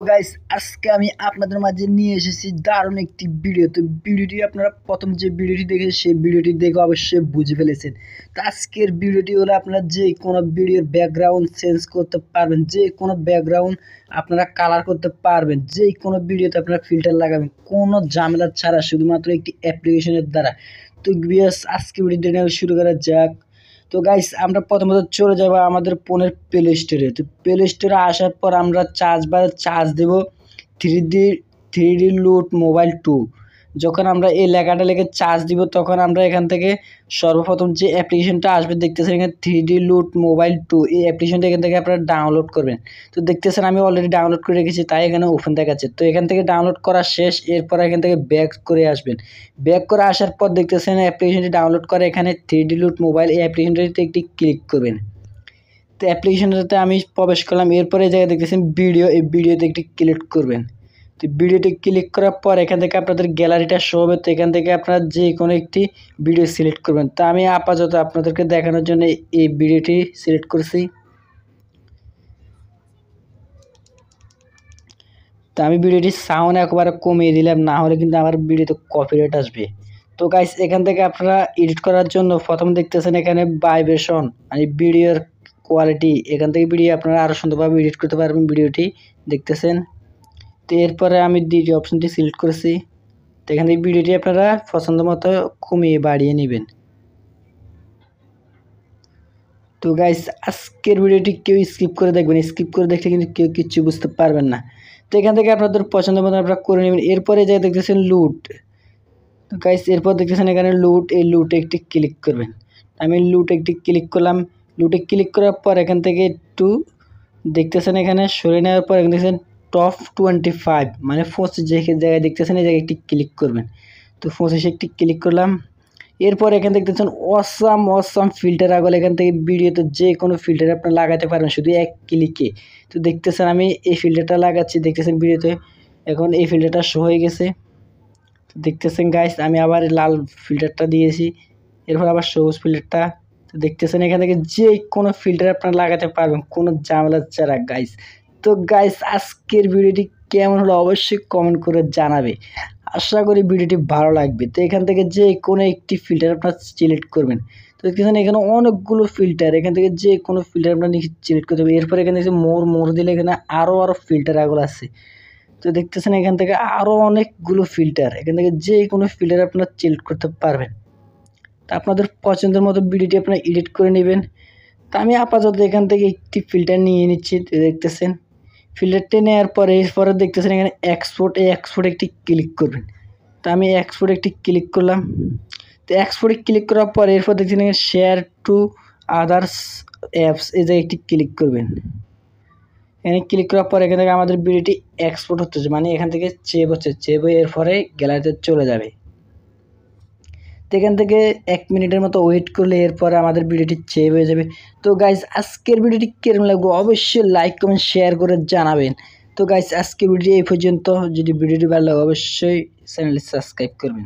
Guys আজকে আমি আপনাদের মাঝে নিয়ে এসেছি দারুণ একটি ভিডিও। তো ভিডিওটি আপনারা প্রথম যে ভিডিওটি দেখে সেই ভিডিওটি দেখে অবশ্যই বুঝে ফেলেছেন। তো আজকের ভিডিওটি হলো আপনারা যে কোনো ভিডিওর ব্যাকগ্রাউন্ড চেঞ্জ করতে পারবেন, যে কোনো ব্যাকগ্রাউন্ড আপনারা কালার করতে পারবেন, যে কোনো ভিডিওতে আপনারা ফিল্টার লাগাবেন কোনো ঝামেলা ছাড়া শুধুমাত্র একটি অ্যাপ্লিকেশনের দ্বারা। তো ভিউয়ার্স আজকে ভিডিওটি শুরু করা যাক। তো গাইস আমরা প্রথমত চলে যাব আমাদের ফোনের প্লে স্টোরে। তো প্লে স্টোরে আসার পর আমরা চার্জ দেব থ্রি ডি লুট মোবাইল 2। যখন আমরা এই লেখাটা লিখে চার্জ দিব তখন আমরা এখান থেকে সর্বপ্রথম যে অ্যাপ্লিকেশনটা আসবে দেখতেছেন এখানে 3D লুট মোবাইল 2, এই অ্যাপ্লিকেশনটা এখান থেকে আপনারা ডাউনলোড করবেন। তো দেখতেছেন আমি অলরেডি ডাউনলোড করে রেখেছি, তাই এখানে ওপেন দেখাচ্ছে। তো এখান থেকে ডাউনলোড করা শেষ, এরপর এখান থেকে ব্যাক করে আসবেন। ব্যাক করে আসার পর দেখতেছেন অ্যাপ্লিকেশনটি ডাউনলোড করে এখানে 3D লুট মোবাইল, এই অ্যাপ্লিকেশনটিতে একটি ক্লিক করবেন। তো অ্যাপ্লিকেশনটাতে আমি প্রবেশ করলাম, এরপরে এই জায়গায় দেখতেছেন ভিডিও, এই ভিডিওতে একটি ক্লিক করবেন। তো ভিডিওতে ক্লিক করার পর এখান থেকে আপনাদের গ্যালারিটা শো হবে। তো এখান থেকে আপনারা যে কোনো একটি ভিডিও সিলেক্ট করবেন। তো আমি আপাতত আপনাদেরকে দেখানোর জন্য এই ভিডিওটি সিলেক্ট করছি। তো আমি ভিডিওটির সাউন্ড একবারে কমিয়ে দিলাম, না হলে কিন্তু আমার ভিডিওতে কপিরাইট আসবে। তো গাইস এখান থেকে আপনারা এডিট করার জন্য প্রথম দেখতেছেন এখানে ভাইব্রেশন মানে ভিডিওর কোয়ালিটি, এখান থেকে ভিডিও আপনারা আরও সুন্দরভাবে এডিট করতে পারবেন। ভিডিওটি দেখতেছেন। তো এরপরে আমি দ্বিতীয় অপশনটি সিলেক্ট করেছি। তো এখান থেকে ভিডিওটি আপনারা পছন্দ মতো কমিয়ে বাড়িয়ে নেবেন। তো গাইস আজকের ভিডিওটি কেউ স্কিপ করে দেখবেন, স্কিপ করে দেখলে কিন্তু কেউ কিচ্ছু বুঝতে পারবেন না। তো এখান থেকে আপনাদের পছন্দ মতো আপনারা করে নেবেন। এরপরে যা দেখতেছেন লুট। তো গাইস এরপর দেখতেছেন এখানে লুট, এই লুটে একটি ক্লিক করবেন। আমি লুটে একটি ক্লিক করলাম। লুটে ক্লিক করার পর এখান থেকে একটু দেখতেছেন এখানে সরে নেওয়ার পর এখানে দেখতেছেন টপ 25 মানে 25 যে জায়গায় দেখতেছেন এই জায়গায় একটি ক্লিক করবেন। তো 25 একটি ক্লিক করলাম। এরপর এখান থেকে দেখছেন অসাম ফিল্টার আগল, এখান থেকে ভিডিওতে যে কোনো ফিল্টার আপনারা লাগাতে পারবেন শুধু এক ক্লিকে। তো দেখতেছেন আমি এই ফিল্টারটা লাগাচ্ছি, দেখতেছেন ভিডিওতে এখন এই ফিল্টারটা শো হয়ে গেছে। তো দেখতেছেন গাইস আমি আবার লাল ফিল্টারটা দিয়েছি, এরপর আবার সবুজ ফিল্টারটা। তো দেখতেছেন এখান থেকে যে কোনো ফিল্টার আপনারা লাগাতে পারবেন কোনো ঝামেলা ছাড়া গাইস। তো গাইস আজকের ভিডিওটি কেমন হলো অবশ্যই কমেন্ট করে জানাবে। আশা করি ভিডিওটি ভালো লাগবে। তো এখান থেকে যে কোনো একটি ফিল্টার আপনারা সিলেক্ট করবেন। তো দেখতেছেন এখানে অনেকগুলো ফিল্টার, এখান থেকে যে কোনো ফিল্টার আপনারা সিলেক্ট করতে হবে। এরপর এখানে মোর দিলে এখানে আরও ফিল্টার এগুলো আছে। তো দেখতেছেন এখান থেকে আরও অনেকগুলো ফিল্টার, এখান থেকে যে কোনো ফিল্টার আপনারা সিলেক্ট করতে পারবেন। তা আপনাদের পছন্দের মতো ভিডিওটি আপনারা এডিট করে নেবেন। তা আমি আপাতত এখান থেকে একটি ফিল্টার নিয়ে নিচ্ছি। দেখতেছেন ফিল্টারটি নেওয়ার পরে এরপরে দেখতেছেন এখানে এক্সপোর্ট, এই এক্সপোর্ট একটি ক্লিক করবেন। তো আমি এক্সপোর্ট একটি ক্লিক করলাম। তো এক্সপোর্টে ক্লিক করার পর এরপর দেখছেন এখানে শেয়ার টু আদার্স অ্যাপস, এই জায়গায় একটি ক্লিক করবেন। এখানে ক্লিক করার পর এখান থেকে আমাদের ভিডিওটি এক্সপোর্ট হচ্ছে, মানে এখান থেকে সেভ হচ্ছে, সেভ হয়ে এরপরে গ্যালারিতে চলে যাবে। তো এখান থেকে 1 মিনিটের মতো ওয়েট করলে এরপরে আমাদের ভিডিওটি সেভ হয়ে যাবে। তো গাইজ আজকের ভিডিওটি কেমন লাগবে অবশ্যই লাইক কমেন্ট শেয়ার করে জানাবেন। তো গাইজ আজকের ভিডিও এই পর্যন্ত। যদি ভিডিওটি ভালো লাগে অবশ্যই চ্যানেলটি সাবস্ক্রাইব করবেন।